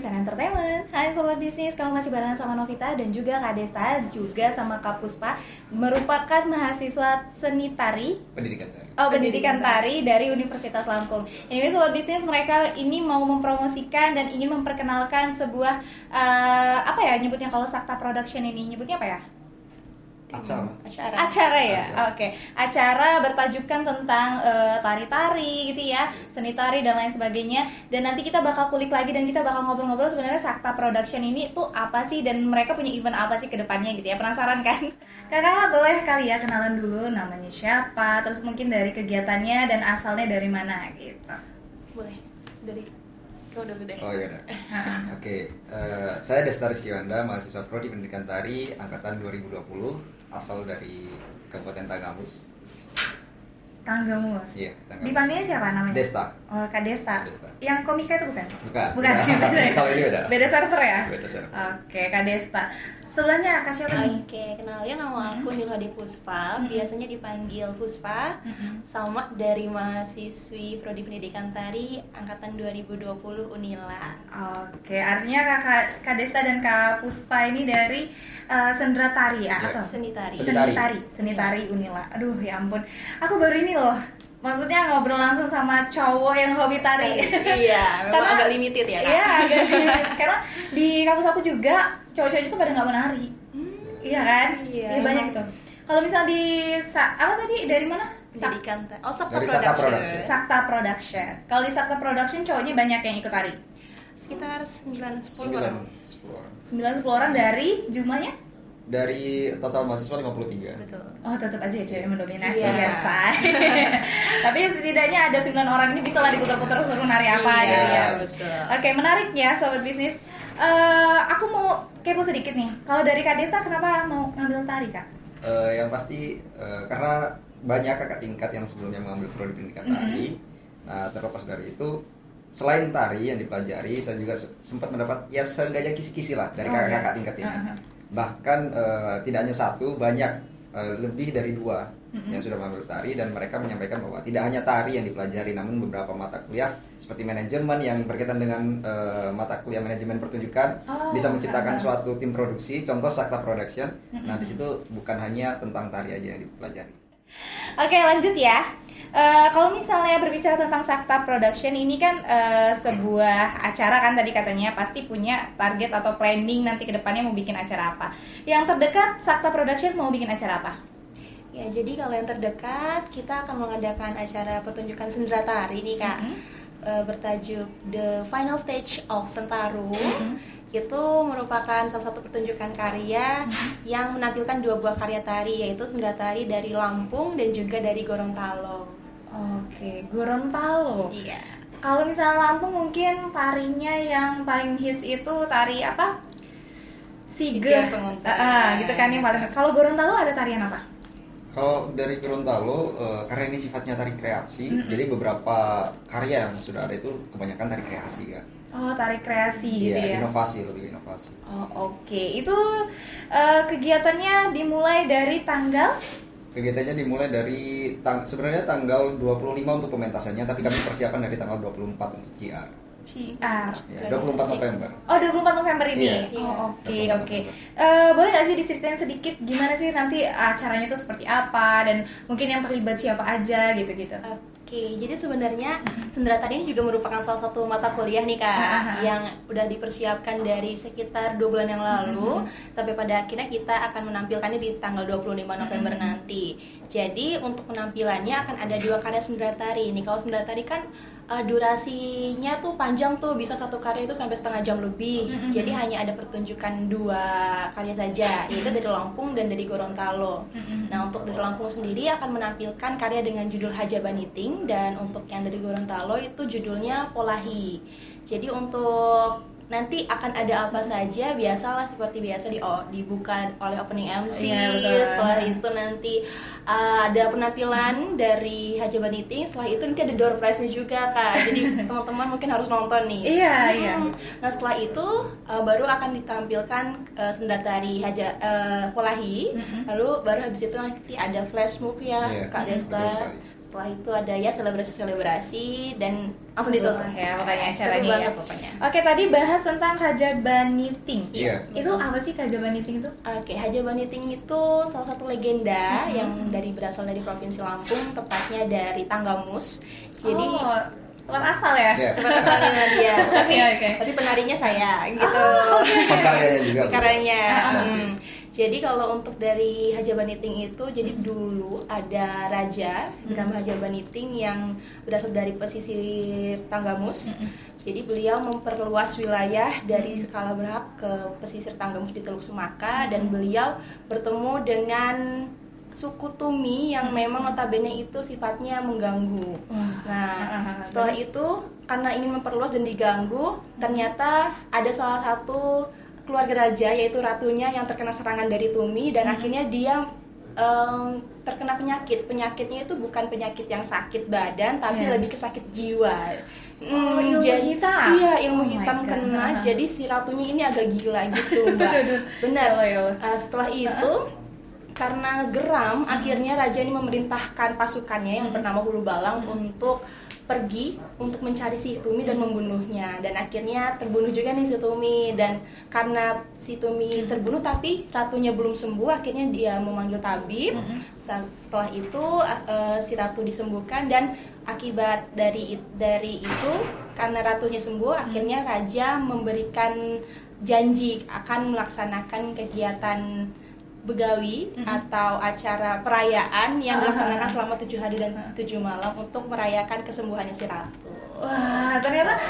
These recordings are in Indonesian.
Sana Entertainment. Hai Sobat Bisnis, kamu masih barengan sama Novita dan juga Kak Desta, juga sama Kak Puspa, merupakan mahasiswa seni tari pendidikan tari dari Universitas Lampung. Anyway Sobat Bisnis, mereka ini mau mempromosikan dan ingin memperkenalkan sebuah nyebutnya kalau Sakta Production ini, nyebutnya apa ya? Acara ya. Oke. Acara bertajukan tentang tari-tari gitu ya, seni tari dan lain sebagainya. Dan nanti kita bakal kulik lagi dan kita bakal ngobrol-ngobrol sebenarnya Sakta Production ini tuh apa sih dan mereka punya event apa sih ke depannya gitu ya. Penasaran kan? Kakak boleh kali ya kenalan dulu namanya siapa, terus mungkin dari kegiatannya dan asalnya dari mana gitu. Boleh. Dari kau dulu deh. Oh iya. Oke. Saya Desta Rizky Wanda, mahasiswa Prodi Pendidikan Tari angkatan 2020. Asal dari Kabupaten Tanggamus. Tanggamus. Iya, Tanggamus. Dipanggilnya siapa namanya? Desta. Oh, Kak Desta. Desta. Yang komika itu bukan? Bukan. Kalau ini beda. Beda server ya? Beda server. Oke, Kak Desta. Sebelahnya Kak siapa nih? Oke, kenalin nama aku Nilhadi Puspa, biasanya dipanggil Puspa. Sama dari mahasiswi Prodi Pendidikan Tari angkatan 2020 Unila. Oke, artinya Kak Desta dan Kak Puspa ini dari Sendra Tari ya? Atau? Seni tari. Seni tari Unila. Aduh, ya ampun. Aku baru ini loh. Maksudnya ngobrol langsung sama cowok yang hobi tari. Iya, memang agak limited ya Kak? Iya, agak limited. Karena di kampus aku juga cowok-cowoknya itu pada nggak menari. Iya kan? Iya, banyak gitu. Kalau misal di apa tadi dari mana? Pendidikan tari. Oh, Sakta Dari Sakta Production. Production. Sakta Production. Kalau di Sakta Production cowoknya banyak yang ikut tari. Sekitar 9-10 9 orang. 10 orang. 9-10 orang dari jumlahnya? Dari total mahasiswa 53. Betul. Oh, tetap aja cewek mendominasi Iya. ya, say. Tapi setidaknya ada 9 orang ini bisa lah diputar-putar suruh nari apa Iya, gitu ya. betul. Oke, menarik ya Sobat Bisnis. Aku mau kepo sedikit nih. Kalau dari Kak Desta kenapa mau ngambil tari, Kak? Yang pasti karena banyak kakak tingkat yang sebelumnya mengambil prodi pendidikan tari. Nah, terlepas dari itu, selain tari yang dipelajari, saya juga sempat mendapat ya seenggaknya kisi-kisi lah dari kakak-kakak tingkat ini. Bahkan tidak hanya satu, banyak lebih dari 2 yang sudah mengambil tari, dan mereka menyampaikan bahwa tidak hanya tari yang dipelajari, namun beberapa mata kuliah seperti manajemen yang berkaitan dengan mata kuliah manajemen pertunjukan bisa menciptakan suatu tim produksi, contoh Sakta Production. Nah, di situ bukan hanya tentang tari aja yang dipelajari. Oke, lanjut ya. Kalau misalnya berbicara tentang Sakta Production ini kan sebuah acara kan tadi katanya pasti punya target atau planning nanti ke depannya mau bikin acara apa. Yang terdekat Sakta Production mau bikin acara apa? Ya, jadi kalau yang terdekat kita akan mengadakan acara pertunjukan sendera tari nih Kak. Bertajuk The Final Stage of Sentarum. Itu merupakan salah satu pertunjukan karya yang menampilkan 2 buah karya tari, yaitu sendera tari dari Lampung dan juga dari Gorontalo. Oke, Gorontalo. Iya. Kalau misalnya Lampung mungkin tarinya yang paling hits itu tari apa? Sige. Penguntan. Gitu kan yang paling. Kalau Gorontalo ada tarian apa? Kalau dari Gorontalo, karena ini sifatnya tari kreasi, jadi beberapa karya yang sudah ada itu kebanyakan tari kreasi kan. Oh, tari kreasi gitu ya. Inovasi, lebih inovasi. Oh, oke. Itu kegiatannya dimulai dari tanggal? Kegiatannya dimulai dari sebenarnya tanggal 25 untuk pementasannya, tapi kami persiapan dari tanggal 24 untuk CR. Ya, 24 November. Oh, 24 November ini. Iya. Oh, oke. 24 Oke. November. Boleh nggak sih diceritain sedikit gimana sih nanti acaranya itu seperti apa dan mungkin yang terlibat siapa aja gitu-gitu. Oke, jadi sebenarnya sendera tari ini juga merupakan salah satu mata kuliah nih Kak, yang udah dipersiapkan dari sekitar 2 bulan yang lalu sampai pada akhirnya kita akan menampilkannya di tanggal 25 November nanti. Jadi untuk penampilannya akan ada 2 karya sendera tari. Nih kalau sendera tari kan durasinya tuh panjang tuh, bisa satu karya itu sampai setengah jam lebih. Jadi hanya ada pertunjukan 2 karya saja, yaitu dari Lampung dan dari Gorontalo. Nah, untuk dari Lampung sendiri akan menampilkan karya dengan judul Hajabaniting, dan untuk yang dari Gorontalo itu judulnya Polahi. Jadi untuk nanti akan ada apa saja, biasalah seperti biasa dibuka oleh opening MC. Setelah itu nanti ada penampilan dari Hajabaniting. Setelah itu nanti ada door prize-nya juga Kak. Jadi teman-teman mungkin harus nonton nih. Iya. Nah, setelah itu baru akan ditampilkan sendera tari Polahi. Lalu baru habis itu nanti ada flash mob ya Kak Desta. Setelah itu ada ya selebrasi dan langsung Seru ditutup. lah ya pokoknya Seru acaranya ya. banget pokoknya. Oke, tadi bahas tentang Hajabban Knitting. Iya. Itu apa sih Hajabban Knitting itu? Oke, Hajabban Knitting itu salah satu legenda yang berasal dari Provinsi Lampung, tepatnya dari Tanggamus. Jadi oh, tempat asal ya? Iya. tempat asalnya dia. Tapi, Oke. tapi penarinya saya gitu. Pengkaryanya juga. Pengkaryanya. Jadi kalau untuk dari Hajabban Knitting itu, jadi dulu ada raja bernama Hajabban Knitting yang berasal dari pesisir Tanggamus. Jadi beliau memperluas wilayah dari Skala Berak ke pesisir Tanggamus di Teluk Semaka, dan beliau bertemu dengan suku Tumi yang memang notabene itu sifatnya mengganggu. Nah, setelah itu karena ingin memperluas dan diganggu, ternyata ada salah satu keluarga raja yaitu ratunya yang terkena serangan dari Tumi, dan akhirnya dia terkena penyakit. Penyakitnya itu bukan penyakit yang sakit badan, tapi lebih ke sakit jiwa. Ilmu hitam. Iya, ilmu Oh my hitam God. kena. Jadi si ratunya ini agak gila gitu, Mbak. Benar. Setelah itu karena geram, akhirnya raja ini memerintahkan pasukannya yang bernama Hulu Balang untuk pergi untuk mencari si Tumi dan membunuhnya, dan akhirnya terbunuh juga nih si Tumi. Dan karena si Tumi terbunuh tapi ratunya belum sembuh, akhirnya dia memanggil tabib. Setelah itu si ratu disembuhkan, dan akibat dari itu karena ratunya sembuh, akhirnya raja memberikan janji akan melaksanakan kegiatan begawi atau acara perayaan yang dilaksanakan selama 7 hari dan 7 malam untuk merayakan kesembuhannya si ratu. Wah, ternyata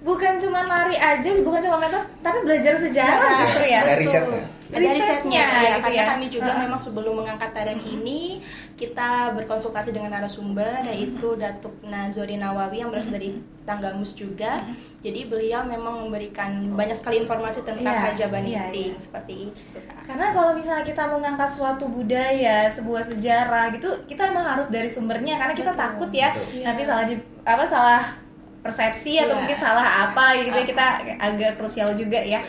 bukan cuma nari aja, bukan cuma mentas, tapi belajar sejarah justru ya. Ada risetnya. Ada risetnya ya, gitu karena ya. kami juga memang sebelum mengangkat tarian ini kita berkonsultasi dengan narasumber, yaitu Datuk Nazori Nawawi yang berasal dari Tanggamus juga. Jadi beliau memang memberikan banyak sekali informasi tentang Hajabban Knitting seperti itu. Karena kalau misalnya kita mau ngangkat suatu budaya, sebuah sejarah gitu, kita emang harus dari sumbernya, karena kita takut ya nanti salah persepsi atau mungkin salah apa gitu ya, kita agak krusial juga ya.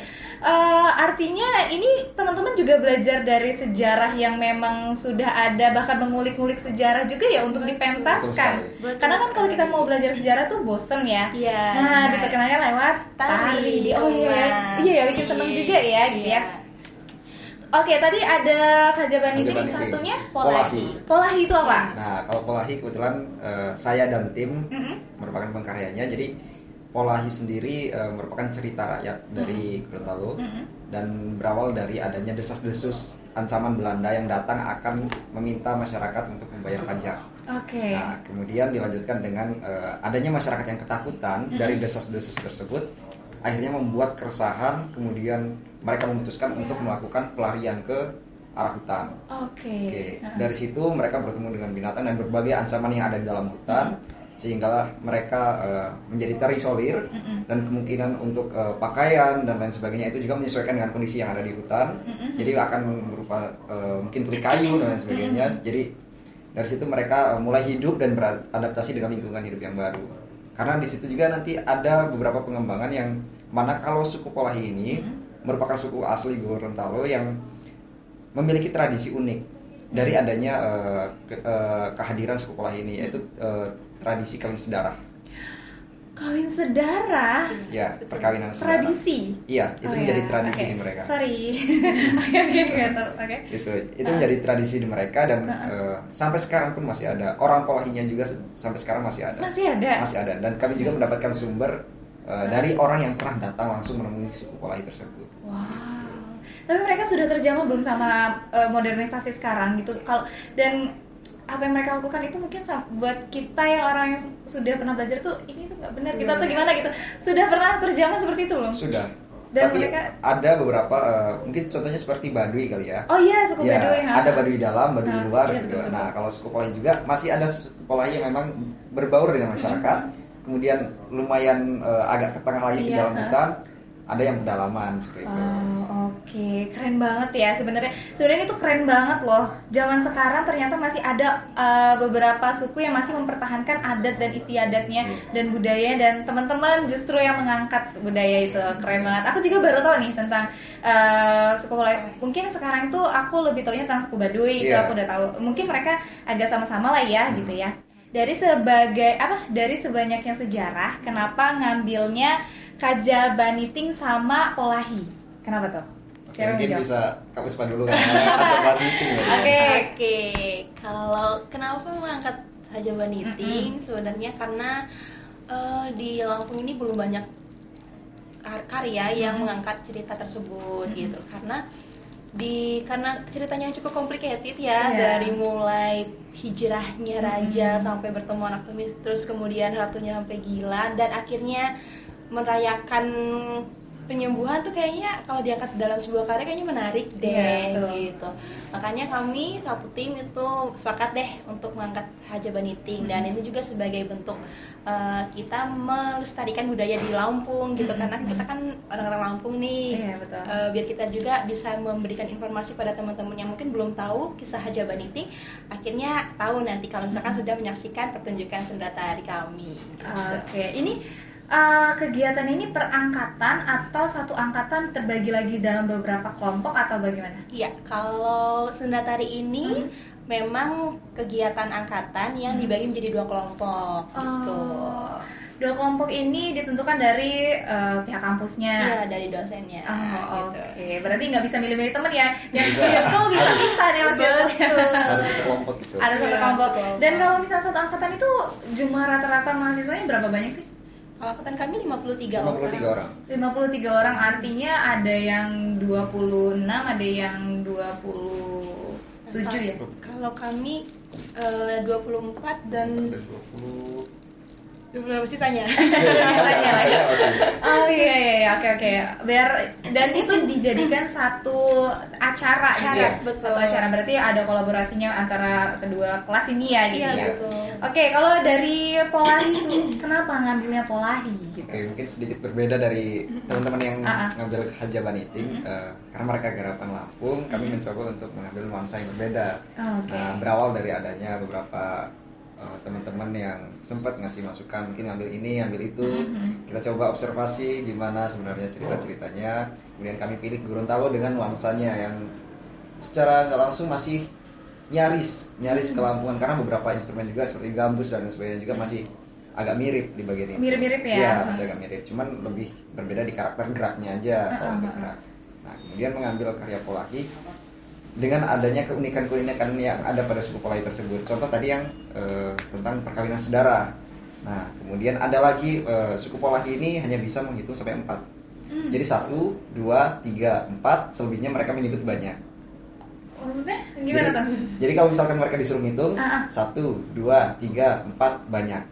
Artinya ini teman-teman juga belajar dari sejarah yang memang sudah ada, bahkan mengulik-ngulik sejarah juga ya untuk dipentaskan. Karena kan kalau kita mau belajar sejarah tuh bosen ya. Nah, diperkenalkan lewat tari. Oh iya, bikin seneng juga ya gitu ya. Oke, tadi ada Hajabban Knitting, satunya Polahi. Polahi itu apa? Nah, kalau Polahi kebetulan saya dan tim merupakan pengkaryanya. Jadi Polahi sendiri merupakan cerita rakyat dari Gorontalo dan berawal dari adanya desas-desus ancaman Belanda yang datang akan meminta masyarakat untuk membayar pajak. Oke. Nah, kemudian dilanjutkan dengan adanya masyarakat yang ketakutan dari desas-desus tersebut, akhirnya membuat keresahan, kemudian mereka memutuskan untuk melakukan pelarian ke arah hutan. Oke. Dari situ mereka bertemu dengan binatang dan berbagai ancaman yang ada di dalam hutan, sehinggalah mereka menjadi terisolir, dan kemungkinan untuk pakaian dan lain sebagainya itu juga menyesuaikan dengan kondisi yang ada di hutan. Jadi akan berupa mungkin kulit kayu dan lain sebagainya. Jadi dari situ mereka mulai hidup dan beradaptasi dengan lingkungan hidup yang baru. Karena di situ juga nanti ada beberapa pengembangan yang mana kalau suku Polahi ini merupakan suku asli Gorontalo yang memiliki tradisi unik dari adanya kehadiran suku Polahi ini, yaitu tradisi kawin sedarah. Kawin sedarah? Ya, perkawinan sedarah. Tradisi? Iya, itu menjadi tradisi di mereka. Sorry. Oke. Itu menjadi tradisi di mereka, dan sampai sekarang pun masih ada. Orang Polahinya juga sampai sekarang masih ada. Masih ada. Dan kami juga mendapatkan sumber dari orang yang pernah datang langsung menemui suku Polahi tersebut. Wow. Tapi mereka sudah terjamah belum sama modernisasi sekarang gitu? Dan apa yang mereka lakukan itu mungkin buat kita yang orang yang sudah pernah belajar tuh ini tuh nggak benar, kita tuh gimana gitu, sudah pernah terjamah seperti itu belum? Sudah. Dan tapi mereka ada beberapa mungkin contohnya seperti Baduy kali ya. Oh iya, suku Baduy. Ada Baduy dalam, Baduy luar iya, gitu. betul. Nah, kalau suku Polahi juga masih ada suku Polahi yang memang berbaur dengan masyarakat. Kemudian lumayan agak ke tengah lagi di dalam hutan. Ada yang pedalaman seperti itu. Oke, keren banget ya sebenarnya. Sebenarnya itu keren banget loh. Zaman sekarang ternyata masih ada beberapa suku yang masih mempertahankan adat dan istiadatnya dan budaya, dan teman-teman justru yang mengangkat budaya itu. Keren banget. Aku juga baru tahu nih tentang suku Polahi. Mungkin sekarang tuh aku lebih taunya tentang suku Baduy, itu aku udah tahu. Mungkin mereka agak sama-sama lah ya gitu ya. dari sebanyaknya sejarah, kenapa ngambilnya Kaja Baniting sama Polahi? Kenapa tuh? Oke, Siapa yang mungkin menjawab? bisa Kak Puspa dulu kan. Kaca Baniting ya. Oke. Oke, kalau kenapa mengangkat Haja Baniting? Sebenarnya karena di Lampung ini belum banyak karya yang mengangkat cerita tersebut gitu. Karena ceritanya cukup complicated ya, Iya. dari mulai hijrahnya raja sampai bertemu anak tumis, terus kemudian ratunya sampai gila dan akhirnya merayakan penyembuhan tuh kayaknya kalau diangkat dalam sebuah karya kayaknya menarik deh. Iya, betul. Gitu. Makanya kami satu tim itu sepakat deh untuk mengangkat Haja Baniting dan itu juga sebagai bentuk kita melestarikan budaya di Lampung gitu, karena kita kan orang-orang Lampung nih. Iya, betul. Biar kita juga bisa memberikan informasi pada teman-teman yang mungkin belum tahu kisah Haja Baniting, akhirnya tahu nanti kalau misalkan sudah menyaksikan pertunjukan sendera tari kami. Oke, ini kegiatan ini per angkatan atau satu angkatan terbagi lagi dalam beberapa kelompok atau bagaimana? Iya, kalau sendera tari ini memang kegiatan angkatan yang dibagi menjadi 2 kelompok gitu. Oh, 2 kelompok ini ditentukan dari pihak kampusnya. Iya, dari dosennya. Oh, gitu. oke. Berarti nggak bisa milih-milih temen ya. Yang Bisa. circle bisa nih Mas circle. Harus satu kelompok gitu. Ada satu Iya, kelompok. satu kelompok. Dan kalau misalnya satu angkatan itu jumlah rata-rata mahasiswanya berapa banyak sih? Kalau angkatan kami 53 53 orang. 53 orang, artinya ada yang 26, ada yang 27 ya? Kalau kami 24 dan Dan 20. berapa sisanya? Tanya. Oh iya, oke. Biar dan itu dijadikan satu acara gitu ya. Betul. Satu acara berarti ada kolaborasinya antara kedua kelas ini ya gitu Iya, ya. betul. Oke, kalau dari Polahi kenapa ngambilnya Polahi gitu? Oke, mungkin sedikit berbeda dari teman-teman yang Ah. ngambil Haja Baniting, karena mereka garapan Lampung, kami mencoba untuk mengambil nuansa yang berbeda. Oke. Nah, berawal dari adanya beberapa teman-teman yang sempat ngasih masukan, mungkin ngambil ini, ngambil itu. Kita coba observasi gimana sebenarnya cerita-ceritanya. Kemudian kami pilih Gorontalo dengan nuansanya yang secara nggak langsung masih nyaris kelampungan, karena beberapa instrumen juga seperti gambus dan sebagainya juga masih agak mirip di bagian ini. Mirip-mirip ya? Iya, masih agak mirip. Cuman lebih berbeda di karakter geraknya aja, kalau untuk gerak. Nah, kemudian mengambil karya Polahi dengan adanya keunikan-keunikan yang ada pada suku Polahi tersebut. Contoh tadi yang tentang perkawinan sedara. Nah, kemudian ada lagi suku Polahi ini hanya bisa menghitung sampai 4. Jadi 1, 2, 3, 4, selebihnya mereka menyebut banyak. Maksudnya gimana tuh? Jadi kalau misalkan mereka disuruh ngitung, Ah. 1, 2, 3, 4, banyak.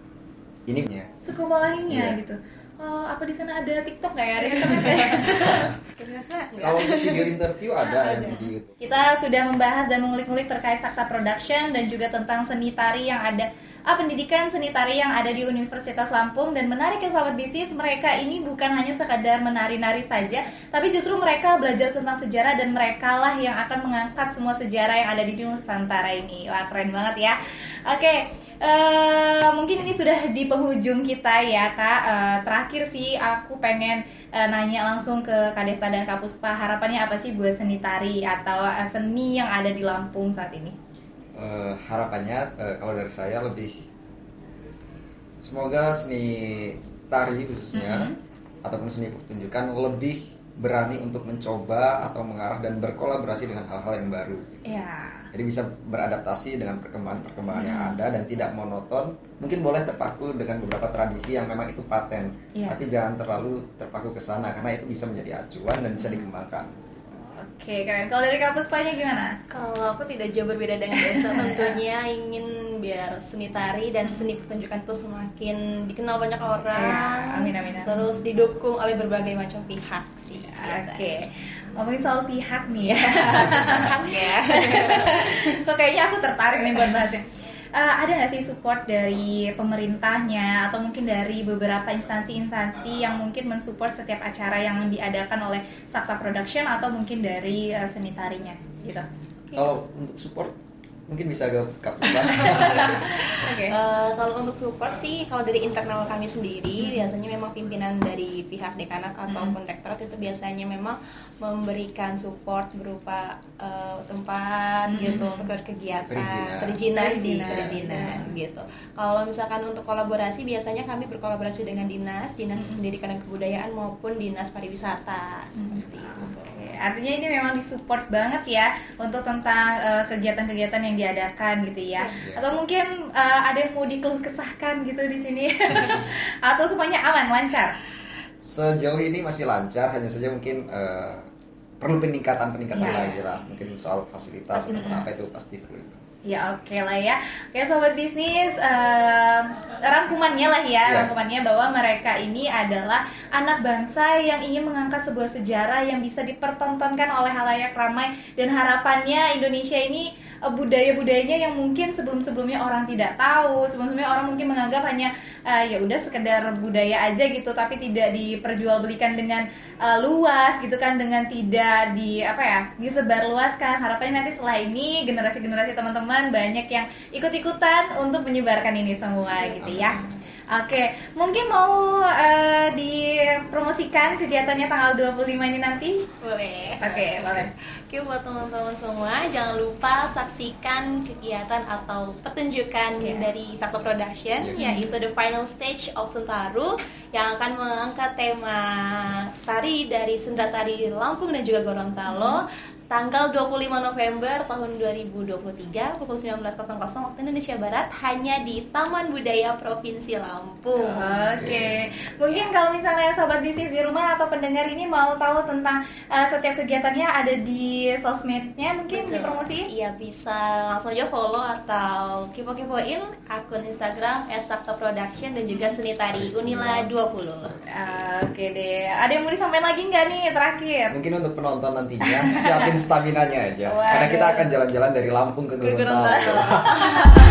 Ini punya. Suku Polahinya Iya. gitu. Oh, apa di sana ada TikTok nggak ya? Ada internet ya? Kira-kira Kalau untuk video interview ada yang di YouTube. Kita sudah membahas dan mengulik-ngulik terkait Sakta Production dan juga tentang seni tari yang ada pendidikan seni tari yang ada di Universitas Lampung. Dan menarik ya sahabat bisnis, mereka ini bukan hanya sekadar menari-nari saja, tapi justru mereka belajar tentang sejarah dan mereka lah yang akan mengangkat semua sejarah yang ada di Nusantara ini. Wah, keren banget ya. Oke, mungkin ini sudah di penghujung kita ya Kak. Terakhir sih aku pengen nanya langsung ke Kak Desta dan Kak Puspa, harapannya apa sih buat seni tari atau seni yang ada di Lampung saat ini? Harapannya kalau dari saya lebih semoga seni tari khususnya ataupun seni pertunjukan lebih berani untuk mencoba atau mengarah dan berkolaborasi dengan hal-hal yang baru. Ya. Jadi bisa beradaptasi dengan perkembangan-perkembangan yang ada dan tidak monoton. Mungkin boleh terpaku dengan beberapa tradisi yang memang itu paten, tapi jangan terlalu terpaku ke sana karena itu bisa menjadi acuan dan bisa dikembangkan. Oke, keren. Kalau dari Kak Puspanya gimana? Kalau aku tidak jauh berbeda dengan Desa, tentunya ingin biar seni tari dan seni pertunjukan itu semakin dikenal banyak orang. Ya, amin. Terus didukung oleh berbagai macam pihak sih. Oke. Ngomongin soal pihak nih ya. Ya. Kok kayaknya aku tertarik nih buat bahasnya. Ada nggak sih support dari pemerintahnya atau mungkin dari beberapa instansi-instansi yang mungkin mensupport setiap acara yang diadakan oleh Sakta Production atau mungkin dari seni tarinya gitu? Kalau untuk support mungkin bisa ke Kak Puspa. Oke. Kalau untuk support sih, kalau dari internal kami sendiri biasanya memang pimpinan dari pihak dekanat ataupun rektorat itu biasanya memang memberikan support berupa tempat gitu untuk kegiatan, perizinan gitu. Kalau misalkan untuk kolaborasi biasanya kami berkolaborasi dengan dinas pendidikan dan kebudayaan maupun dinas pariwisata seperti itu. Oke, artinya ini memang disupport banget ya untuk tentang kegiatan-kegiatan yang diadakan gitu ya. Iya. Atau mungkin ada yang mau dikeluh kesahkan gitu di sini atau semuanya aman lancar? Sejauh ini masih lancar, hanya saja mungkin perlu peningkatan Ya. lagi lah. Mungkin soal fasilitas atau apa itu pasti perlu. Ya oke lah ya. Oke sobat bisnis, rangkumannya lah ya, rangkumannya bahwa mereka ini adalah anak bangsa yang ingin mengangkat sebuah sejarah yang bisa dipertontonkan oleh halayak ramai, dan harapannya Indonesia ini budaya-budayanya yang mungkin sebelum-sebelumnya orang tidak tahu, sebelum-sebelumnya orang mungkin menganggap hanya ya udah sekedar budaya aja gitu, tapi tidak diperjualbelikan dengan luas gitu kan, dengan tidak disebarluaskan. Harapannya nanti setelah ini generasi-generasi teman-teman banyak yang ikut-ikutan untuk menyebarkan ini semua gitu ya. Oke, mungkin mau dipromosikan kegiatannya tanggal 25 ini nanti? Boleh. Oke, boleh. Oke, buat teman-teman semua, jangan lupa saksikan kegiatan atau pertunjukan dari Sakto Production, yaitu The Final Stage of Sentaru, yang akan mengangkat tema tari dari Sendra Tari Lampung dan juga Gorontalo, tanggal 25 November tahun 2023 pukul 19.00 waktu Indonesia Barat, hanya di Taman Budaya Provinsi Lampung. Oke, mungkin kalau misalnya sobat bisnis di rumah atau pendengar ini mau tahu tentang setiap kegiatannya ada di sosmednya, mungkin dipromosiin? Iya, bisa langsung aja follow atau kepo-kepoin akun Instagram @saktoproduction dan juga Seni Tari Unila 20. Oke deh, ada yang mau disampaikan lagi nggak nih terakhir? Mungkin untuk penonton nantinya siapin staminanya aja. Waduh. Karena kita akan jalan-jalan dari Lampung ke Gorontalo. Gorontalo.